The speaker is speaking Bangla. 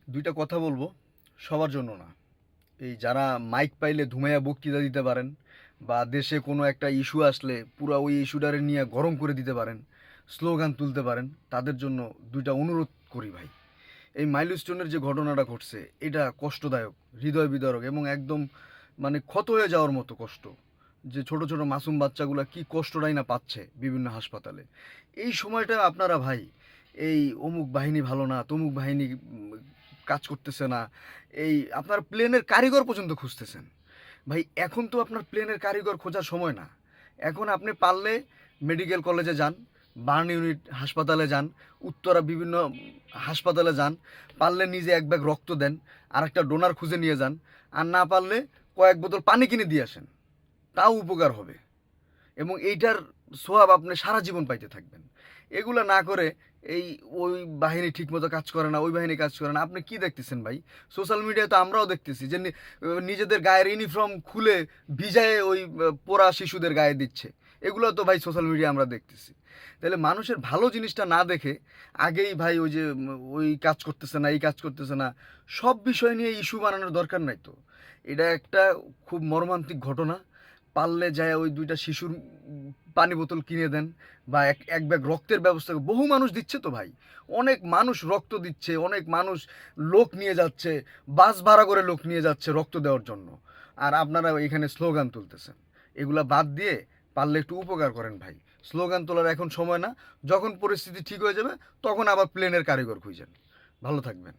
দুইটা কথা বলবো, সবার জন্য না। এই যারা মাইক পাইলে ধুমাইয়া বক্তৃতা দিতে পারেন, বা দেশে কোনো একটা ইস্যু আসলে পুরো ওই ইস্যুটারে নিয়ে গরম করে দিতে পারেন, স্লোগান তুলতে পারেন, তাদের জন্য দুইটা অনুরোধ করি ভাই। এই মাইলস্টোনের যে ঘটনাটা ঘটছে, এটা কষ্টদায়ক, হৃদয় বিদারক এবং একদম মানে ক্ষত হয়ে যাওয়ার মতো কষ্ট। যে ছোট ছোট মাসুম বাচ্চাগুলো কি কষ্টটাই না পাচ্ছে বিভিন্ন হাসপাতালে। এই সময়টা আপনারা ভাই, এই অমুক বাহিনী ভালো না, তমুক বাহিনী কাজ করতেছে না, এই আপনার প্লেনের কারিগর পর্যন্ত খুঁজতেছেন। ভাই এখন তো আপনার প্লেনের কারিগর খোঁজার সময় না। এখন আপনি পারলে মেডিকেল কলেজে যান, বার্ন ইউনিট হাসপাতালে যান, উত্তরা বিভিন্ন হাসপাতালে যান, পারলে নিজে এক ব্যাগ রক্ত দেন, আর একটা ডোনার খুঁজে নিয়ে যান, আর না পারলে কয়েক বোতল পানি কিনে দিয়ে আসেন, তাও উপকার হবে। এবং এইটার সোয়াব আপনি সারা জীবন পাইতে থাকবেন। এগুলো না করে এই ওই বাহিনী ঠিকমতো কাজ করে না, ওই বাহিনী কাজ করে না, আপনি কি দেখতেছেন ভাই? সোশ্যাল মিডিয়ায় তো আমরাও দেখতেছি যে নিজেদের গায়ের ইউনিফর্ম খুলে ভিজায়ে ওই পোড়া শিশুদের গায়ে দিচ্ছে। এগুলো তো ভাই সোশ্যাল মিডিয়া আমরা দেখতেছি। তাহলে মানুষের ভালো জিনিসটা না দেখে আগেই ভাই ওই যে ওই কাজ করতেছে না, এই কাজ করতেছে না, সব বিষয় নিয়ে ইস্যু বানানোর দরকার নাই তো। এটা একটা খুব মর্মান্তিক ঘটনা। পারলে যায় ওই দুইটা শিশুর পানি বোতল কিনে দেন, বা এক এক ব্যাগ রক্তের ব্যবস্থা বহু মানুষ দিচ্ছে তো ভাই। অনেক মানুষ রক্ত দিচ্ছে, অনেক মানুষ লোক নিয়ে যাচ্ছে, বাস ভাড়া করে লোক নিয়ে যাচ্ছে রক্ত দেওয়ার জন্য। আর আপনারা এখানে স্লোগান তুলতেছেন। এগুলা বাদ দিয়ে পারলে একটু উপকার করেন ভাই। স্লোগান তোলার এখন সময় না। যখন পরিস্থিতি ঠিক হয়ে যাবে তখন আবার প্লেনের কারিগর খুঁজেন। ভালো থাকবেন।